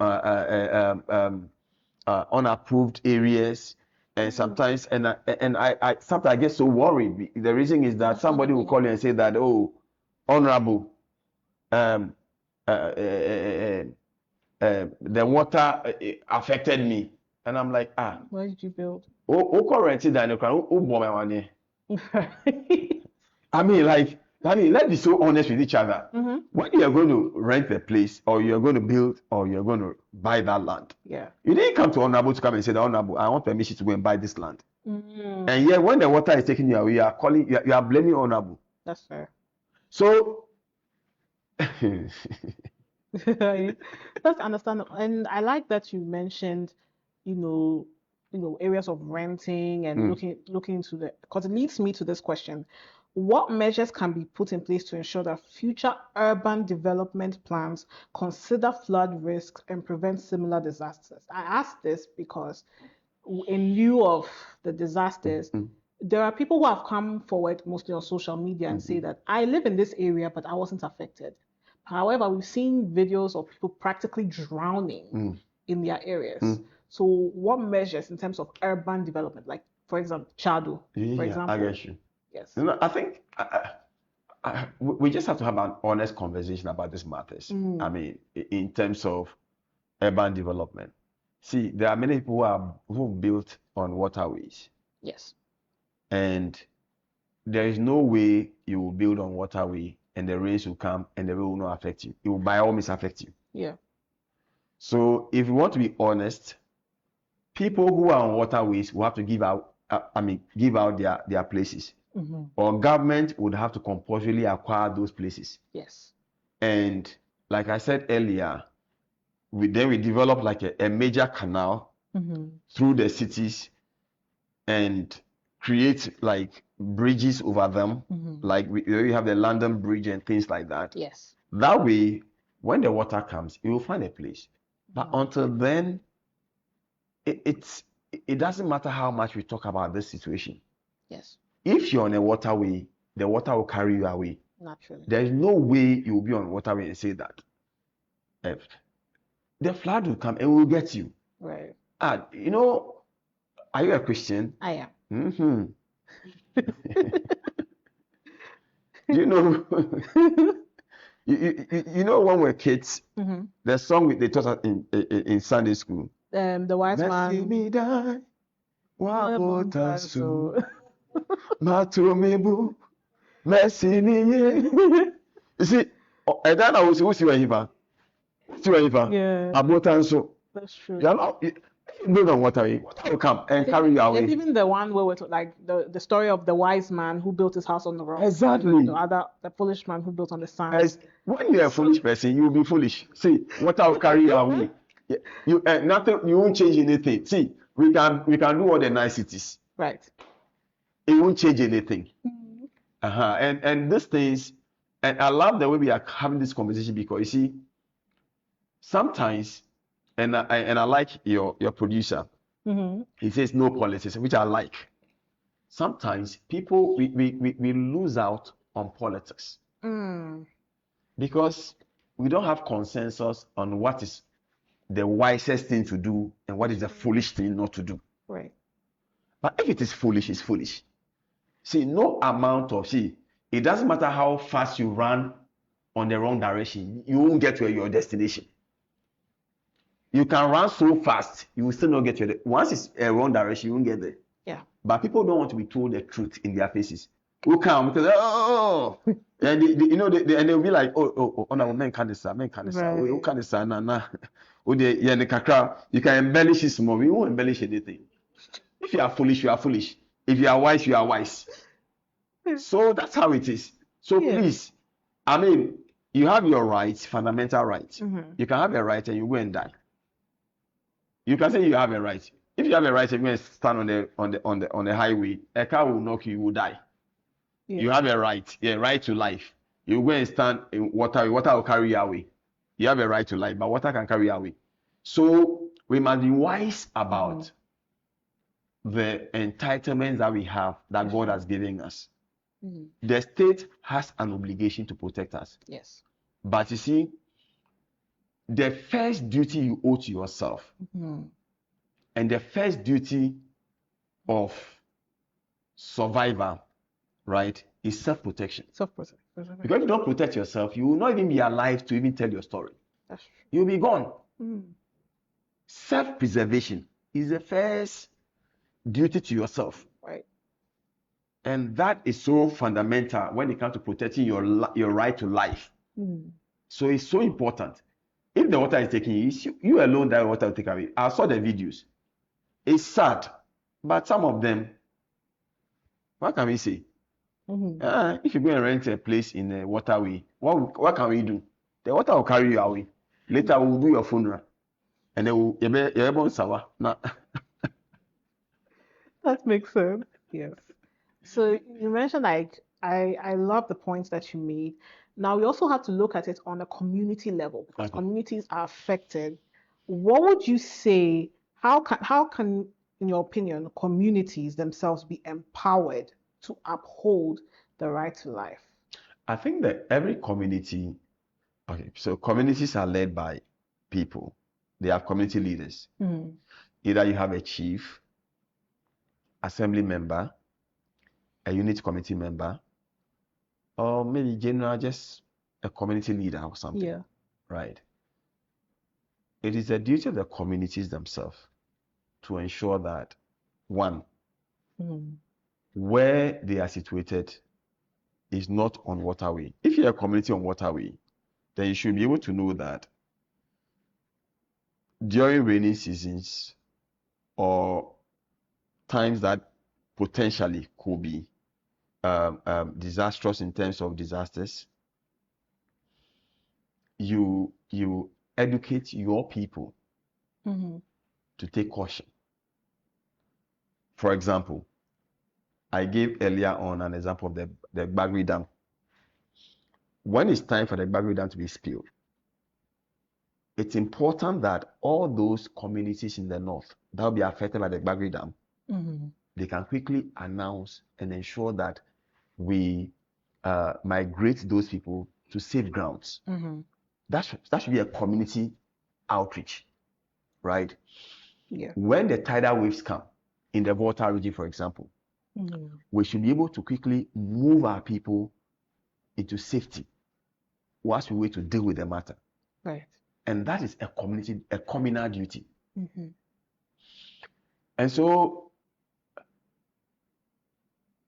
unapproved areas, and sometimes I sometimes I get so worried. The reason is that somebody will call you and say that, oh, honorable, the water affected me, and I'm like, where did you build? I mean, like, I mean, let's be so honest with each other. Mm-hmm. When you are going to rent a place, or you're going to build, or you're going to buy that land, Yeah. you didn't come to Honorable to come and say, Honorable, I want permission to go and buy this land. Mm-hmm. And yet, when the water is taking you away, you are blaming Honorable. That's fair. So, That's understandable. And I like that you mentioned, areas of renting and looking into because it leads me to this question. What measures can be put in place to ensure that future urban development plans consider flood risks and prevent similar disasters? I ask this because in lieu of the disasters, there are people who have come forward mostly on social media and say that I live in this area, but I wasn't affected. However, we've seen videos of people practically drowning in their areas. So what measures in terms of urban development, like, for example, Chado, for example? I get you. Yes. I think we just have to have an honest conversation about these matters. I mean, in terms of urban development. See, there are many people who built on waterways. Yes. And there is no way you will build on waterway and the rains will come and the rain will not affect you. It will by all means affect you. Yeah. So if you want to be honest, people who are on waterways will have to give out their places. Or government would have to compulsorily acquire those places. Yes. And like I said earlier, we develop like a major canal through the cities and create like bridges over them. Like we have the London Bridge and things like that. Yes. That way, when the water comes, it will find a place. But until then, it doesn't matter how much we talk about this situation. Yes. If you're on a waterway, the water will carry you away. Naturally. There is no way you will be on waterway and say that. The flood will come and will get you. Right. Are you a Christian? I am. you know when we're kids, the song they taught us in Sunday school. The wise man. You see, and then I will see where he va. Yeah. That's true. Build on water will come and carry you away. It's even the one where like the story of the wise man who built his house on the rock. Exactly. The foolish man who built on the sand. When you're a foolish person, you will be foolish. See, water will carry you away. You won't change anything. See, we can do all the niceties. Right. It won't change anything. And these things, and I love the way we are having this conversation because you see, sometimes, and I like your producer. He says no politics, which I like. Sometimes people we lose out on politics because we don't have consensus on what is the wisest thing to do and what is the foolish thing not to do. Right. But if it is foolish, it's foolish. See, no amount of it doesn't matter how fast you run on the wrong direction, you won't get to your destination. You can run so fast, you will still not get to once it's a wrong direction, you won't get there. Yeah. But people don't want to be told the truth in their faces. Who come because and they'll be like, oh, no, men can't decide, who can't decide, nah. Oh, the kakra, you can embellish it small. We won't embellish anything. If you are foolish, you are foolish. If you are wise, you are wise. So that's how it is. So please, I mean, you have your rights, fundamental rights. You can have a right and you go and die. You can say you have a right. If you have a right and you go and stand on the highway, a car will knock you, you will die. Yeah. You have a right, right to life. You go and stand in water will carry you away. You have a right to life, but water can carry you away. So we must be wise about the entitlements that we have, that God has given us. The state has an obligation to protect us. Yes. But you see, the first duty you owe to yourself and the first duty of survivor, right, is self-protection. Self-protection. Because if you don't protect yourself, you will not even be alive to even tell your story. That's true. You'll be gone. Self-preservation is the first duty to yourself. Right. And that is so fundamental when it comes to protecting your right to life. So it's so important. If the water is taking you, it's you alone that water will take away. I saw the videos. It's sad, but some of them, what can we say? If you go and rent a place in a waterway, what can we do? The water will carry you away. Later we'll do your funeral, and then you're able to now. That makes sense. Yes. So you mentioned like I love the points that you made. Now we also have to look at it on a community level because Okay. communities are affected. What would you say? How can, in your opinion, communities themselves be empowered to uphold the right to life? I think that every community, okay, so communities are led by people. They have community leaders. Either you have a chief, assembly member, a unit committee member, or maybe general, just a community leader or something. Yeah. Right. It is the duty of the communities themselves to ensure that, one, where they are situated is not on waterway. If you're a community on waterway, then you should be able to know that during rainy seasons or times that potentially could be disastrous in terms of disasters, you educate your people to take caution. For example, I gave earlier on an example of the 𝐷𝐵agri Dam. When it's time for the 𝐷𝐵agri Dam to be spilled, it's important that all those communities in the north that will be affected by the 𝐷𝐵agri Dam, they can quickly announce and ensure that we migrate those people to safe grounds. That should be a community outreach, right? Yeah. When the tidal waves come in the Volta region, for example, we should be able to quickly move our people into safety whilst we wait to deal with the matter. Right. And that is a communal duty. And so,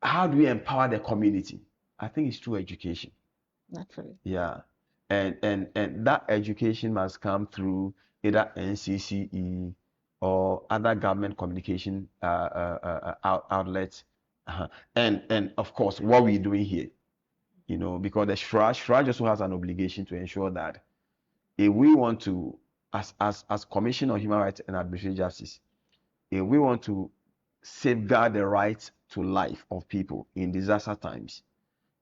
how do we empower the community? I think it's through education. Naturally. Yeah. And that education must come through either NCCE or other government communication outlets. And of course, what we're doing here, because the 𝐻RAJ also has an obligation to ensure that if we want to, as Commission on Human Rights and Administrative Justice, if we want to safeguard the right to life of people in disaster times,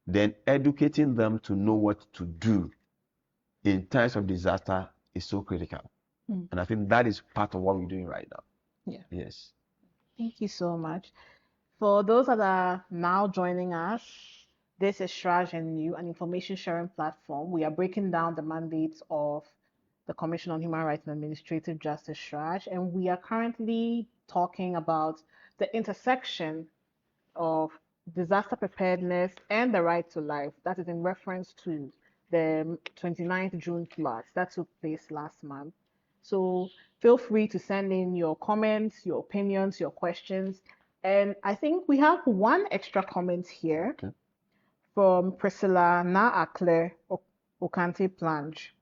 then educating them to know what to do in times of disaster is so critical. And I think that is part of what we're doing right now. Yeah. Yes. Thank you so much. For those that are now joining us, this is Chraj And You, an information sharing platform. We are breaking down the mandates of the Commission on Human Rights and Administrative Justice, Chraj, and we are currently talking about the intersection of disaster preparedness and the right to life. That is in reference to the 29th June floods that took place last month. So feel free to send in your comments, your opinions, your questions. And I think we have one extra comment here from Priscilla Na Akle Okante-Plange.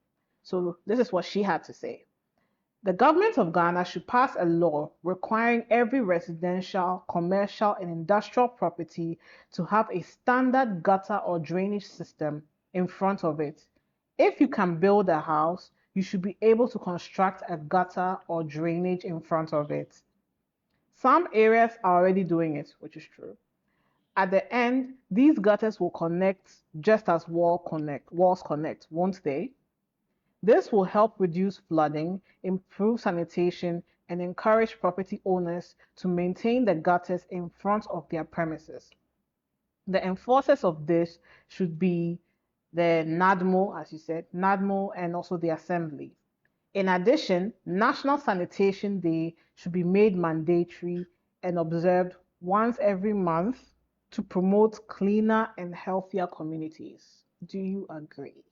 So this is what she had to say. The government of Ghana should pass a law requiring every residential, commercial, and industrial property to have a standard gutter or drainage system in front of it. If you can build a house, you should be able to construct a gutter or drainage in front of it. Some areas are already doing it, which is true. At the end, these gutters will connect just as walls connect, won't they? This will help reduce flooding, improve sanitation, and encourage property owners to maintain the gutters in front of their premises. The enforcers of this should be the NADMO, as you said, NADMO, and also the Assembly. In addition, National Sanitation Day should be made mandatory and observed once every month to promote cleaner and healthier communities. Do you agree?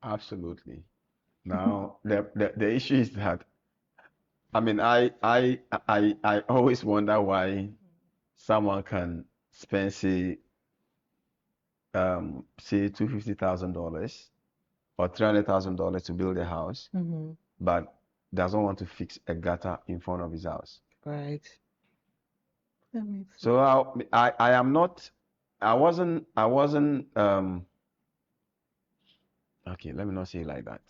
Absolutely. Now, the issue is that, I mean, I always wonder why someone can spend say $250,000 or $300,000 to build a house, but doesn't want to fix a gutter in front of his house. Right. That makes sense. So I am not, I wasn't okay, let me not say it like that.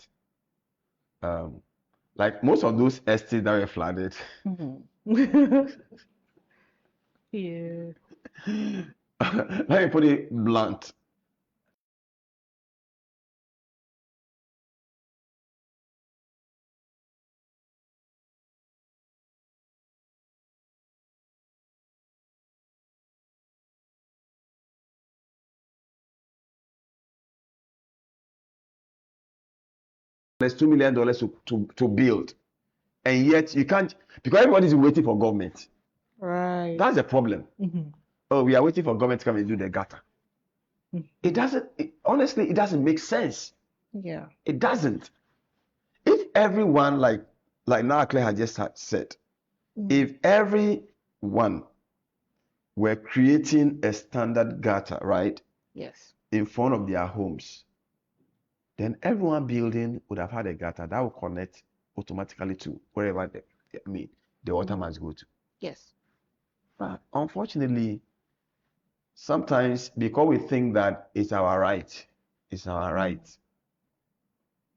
Like most of those estates that were flooded, Yeah. let me put it blunt. There's $2 million to build, and yet you can't, because everybody's waiting for government. Right. That's the problem. Oh, we are waiting for government to come and do the gutter. It doesn't, honestly, it doesn't make sense. Yeah. It doesn't. If everyone, like now Claire had just said, if everyone were creating a standard gutter, right, Yes. in front of their homes, then everyone building would have had a gutter that would connect automatically to wherever the water must go to. Yes. But unfortunately, sometimes because we think that it's our right,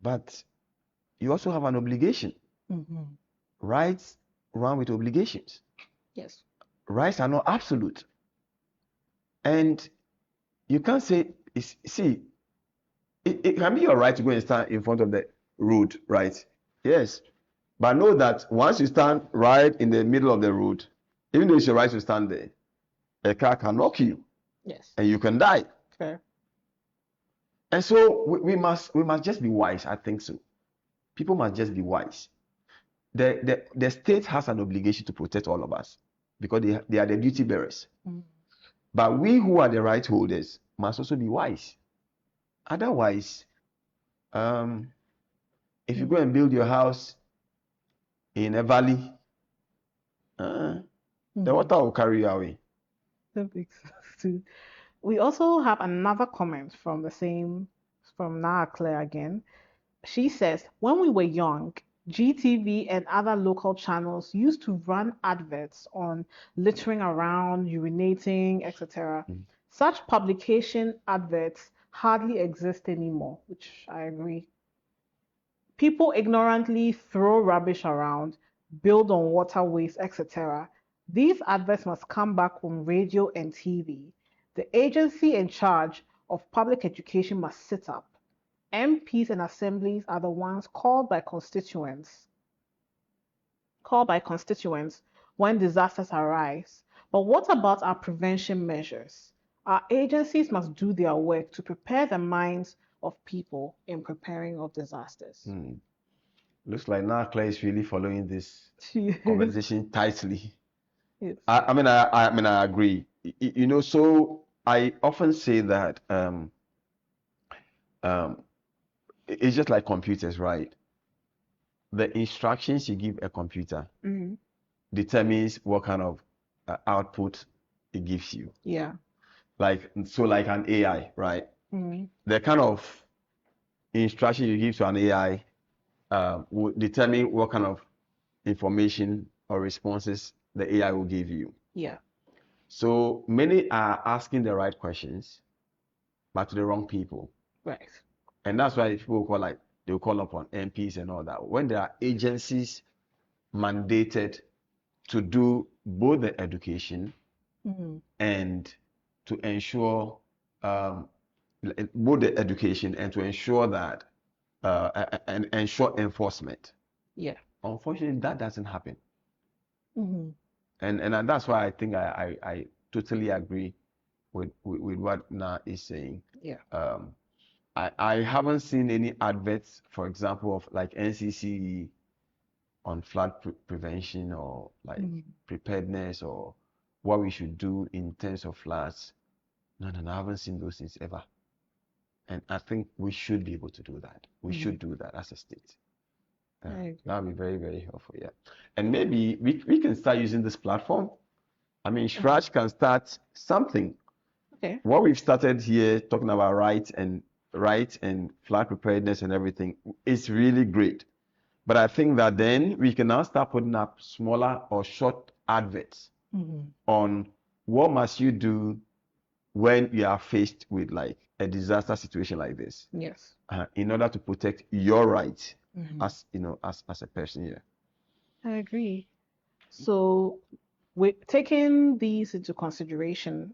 but you also have an obligation. Rights run with obligations. Yes. Rights are not absolute. And you can't say, see, it can be your right to go and stand in front of the road, right? Yes. But know that once you stand right in the middle of the road, even though it's your right to stand there, a car can knock you. Yes. And you can die. Fair. And so we must just be wise. I think so. People must just be wise. The state has an obligation to protect all of us because they are the duty bearers. But we who are the right holders must also be wise. Otherwise, if you go and build your house in a valley, the water will carry you away. That makes sense too. We also have another comment from from Naa Claire again. She says, when we were young, GTV and other local channels used to run adverts on littering around, urinating, etc. Such publication adverts hardly exist anymore, which I agree. People ignorantly throw rubbish around, build on waterways, etc. These adverts must come back on radio and TV. The agency in charge of public education must sit up. MPs and assemblies are the ones called by constituents when disasters arise. But what about our prevention measures? Our agencies must do their work to prepare the minds of people in preparing of disasters. Looks like now Claire is really following this Yes. conversation tightly. Yes. I mean, I agree. You know, so I often say that it's just like computers, right? The instructions you give a computer determines what kind of output it gives you. Yeah. Like an AI, right? The kind of instruction you give to an AI will determine what kind of information or responses the AI will give you. Yeah. So many are asking the right questions, but to the wrong people. Right. And that's why people they'll call upon MPs and all that. When there are agencies mandated to do both the education and to ensure both the education and to ensure that and ensure enforcement. Yeah. Unfortunately, that doesn't happen. And that's why I think I totally agree with what Na is saying. Yeah. I haven't seen any adverts, for example, of like NCCE on flood prevention or like preparedness or what we should do in terms of floods. No, I haven't seen those things ever. And I think we should be able to do that. We should do that as a state. That would be very, very helpful, yeah. And maybe we can start using this platform I mean, Chraj can start something. Okay. What we've started here talking about rights and flood preparedness and everything is really great. But I think that then we can now start putting up smaller or short adverts on what must you do when you are faced with like a disaster situation like this. Yes. In order to protect your rights as as a person here. I agree. So, with taking these into consideration,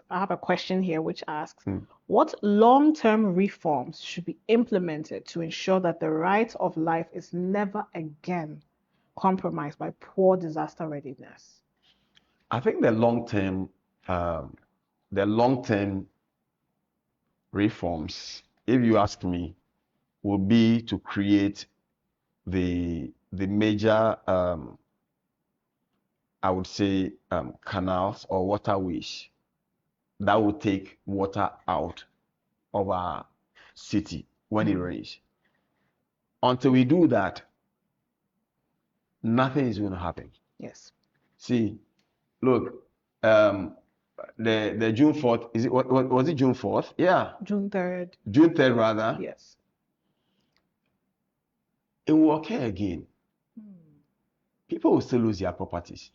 I have a question here which asks, what long-term reforms should be implemented to ensure that the right of life is never again compromised by poor disaster readiness? I think the long-term reforms, if you ask me, will be to create the major I would say canals or waterways that will take water out of our city when it rains. Until we do that, nothing is going to happen. Yes. See, look, the June 4th, is it was it June 4th? Yeah. June 3rd. June 3rd rather. Yes. It will occur again. People will still lose their properties.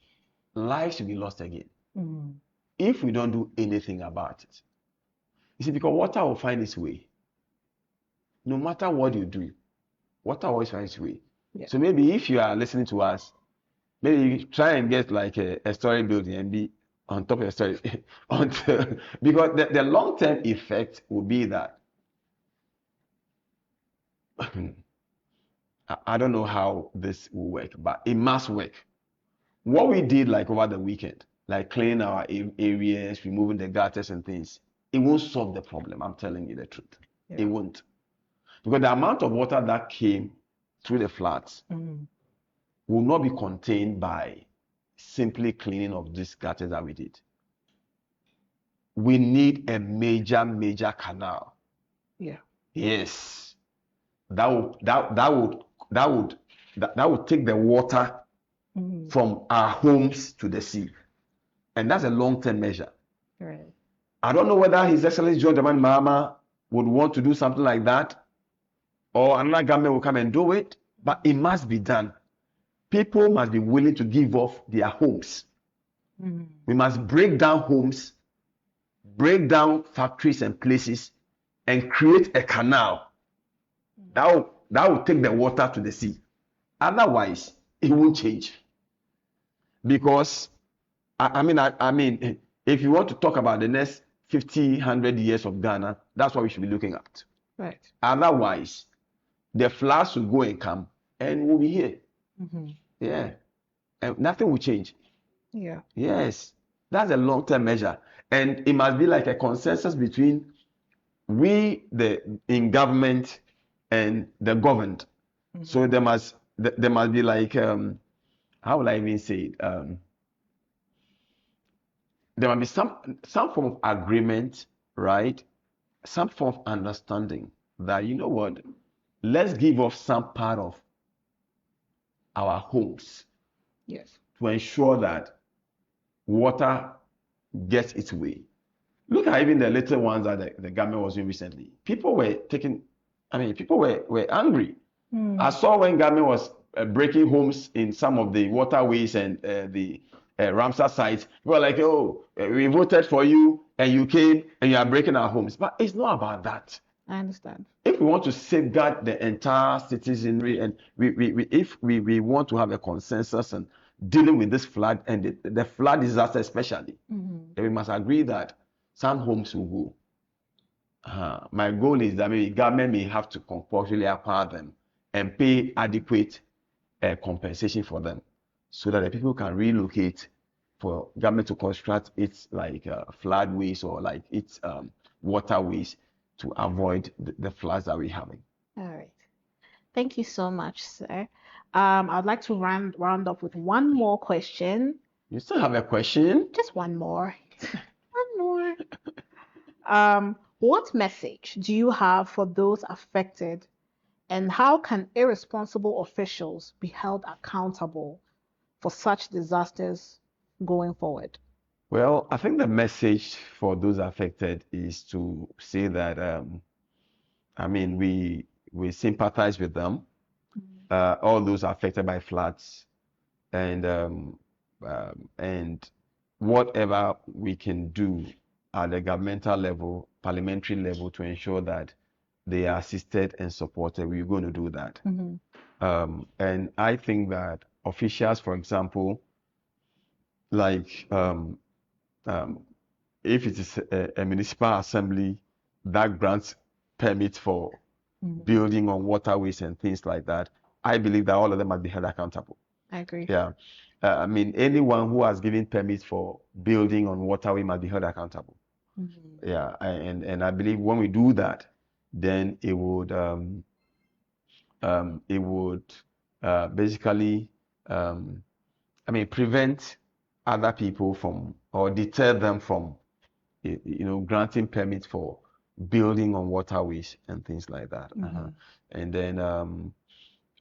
Lives will be lost again. If we don't do anything about it. You see, because water will find its way. No matter what you do, water always finds its way. Yeah. So maybe if you are listening to us, maybe you try and get like a story building and be on top of your story because the long-term effect will be that I don't know how this will work, but it must work. What we did like over the weekend, like cleaning our areas, removing the gutters and things, it won't solve the problem. I'm telling you the truth. Yeah. It won't. Because the amount of water that came through the floods will not be contained by simply cleaning of these gutters that we did. We need a major canal. Yeah. Yes. That would take the water from our homes to the sea. And that's a long-term measure. Right. I don't know whether His Excellency John Dramani Mahama would want to do something like that, or another government will come and do it, but it must be done. People must be willing to give off their homes. We must break down homes, break down factories and places, and create a canal that will take the water to the sea. Otherwise, it won't change. Because I mean, if you want to talk about the next 50, 100 years of Ghana, that's what we should be looking at. Right. Otherwise, the floods will go and come, and we'll be here. Yeah, and nothing will change. Yeah. Yes, that's a long-term measure, and it must be like a consensus between we, in government, and the governed. So there must be like how will I even say it? There must be some form of agreement, right? Some form of understanding that, you know what, let's give off some part of our homes, yes, to ensure that water gets its way. Look at even the little ones that the government was doing recently. People were angry. I saw when government was breaking homes in some of the waterways and the Ramsar sites. People were like, oh, we voted for you and you came and you are breaking our homes. But it's not about that. I understand. If we want to safeguard the entire citizenry and if we want to have a consensus and dealing with this flood and the flood disaster especially, then we must agree that some homes will go. My goal is that maybe government may have to compulsorily acquire them and pay adequate compensation for them so that the people can relocate for government to construct its like floodways or like its waterways to avoid the floods that we're having. All right. Thank you so much, sir. I'd like to round up with one more question. You still have a question? Just one more. One more. What message do you have for those affected, and how can irresponsible officials be held accountable for such disasters going forward? Well, I think the message for those affected is to say that we sympathize with them, all those affected by floods, and whatever we can do at the governmental level, parliamentary level, to ensure that they are assisted and supported, we're going to do that. And I think that officials, for example, like if it is a municipal assembly that grants permits for building on waterways and things like that, I believe that all of them must be held accountable. I agree. Yeah. Anyone who has given permits for building on waterway must be held accountable. Yeah. And I believe when we do that, then it would basically prevent other people from, or deter them from, granting permits for building on waterways and things like that. And then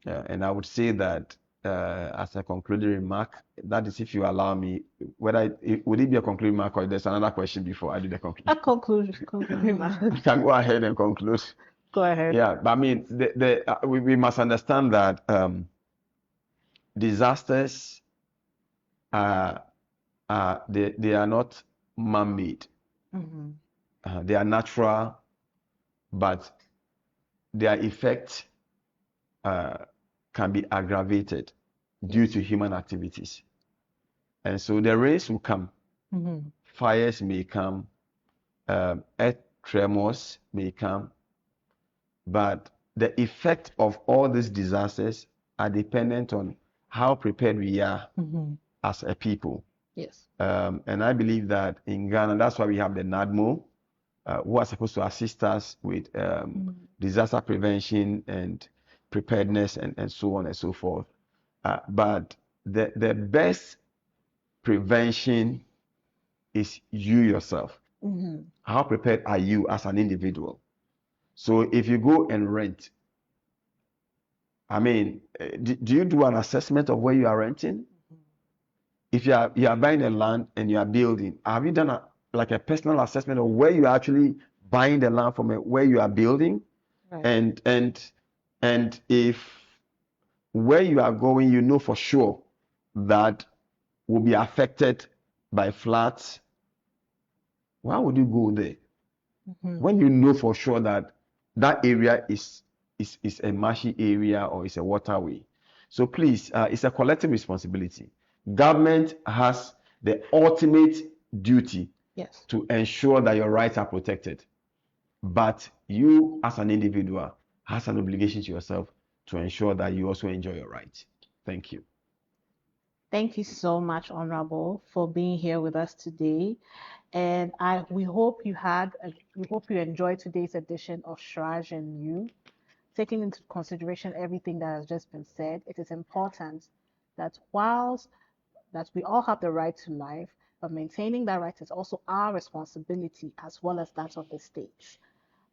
and I would say that as a concluding remark, that is, if you allow me, would it be a concluding remark, or there's another question before I do the conclusion? A concluding remark. I can go ahead and conclude. Go ahead. Yeah, but we must understand that disasters they are not man-made. They are natural, but their effect can be aggravated due to human activities. And so the rains will come, fires may come, earth tremors may come, but the effect of all these disasters are dependent on how prepared we are as a people. Yes. And I believe that in Ghana, that's why we have the NADMO, who are supposed to assist us with disaster prevention and preparedness and so on and so forth. But the best prevention is you yourself. How prepared are you as an individual? So if you go and rent, do you do an assessment of where you are renting? If you are buying a land and you are building, have you done a personal assessment of where you are actually buying the land from, where you are building? Right. And if where you are going, you know for sure that will be affected by floods, why would you go there? When you know for sure that that area is a marshy area or is a waterway. So please, it's a collective responsibility. Government has the ultimate duty to ensure that your rights are protected. But you as an individual has an obligation to yourself to ensure that you also enjoy your rights. Thank you. Thank you so much, Honorable, for being here with us today. And we hope you enjoyed today's edition of Chraj And You. Taking into consideration everything that has just been said, it is important that whilst that we all have the right to life, but maintaining that right is also our responsibility as well as that of the states.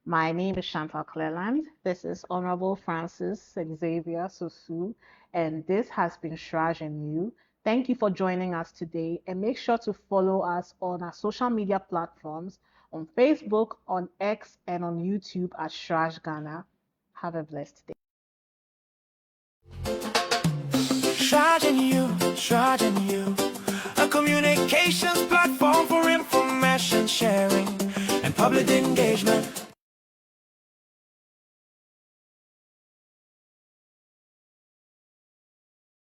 My name is Chantal Cleland. This is Honorable Francis Xavier Sosu, and this has been Chraj And You. Thank you for joining us today, and make sure to follow us on our social media platforms, on Facebook, on X, and on YouTube at Chraj Ghana. Have a blessed day. Chraj And You, a communications platform for information sharing and public engagement.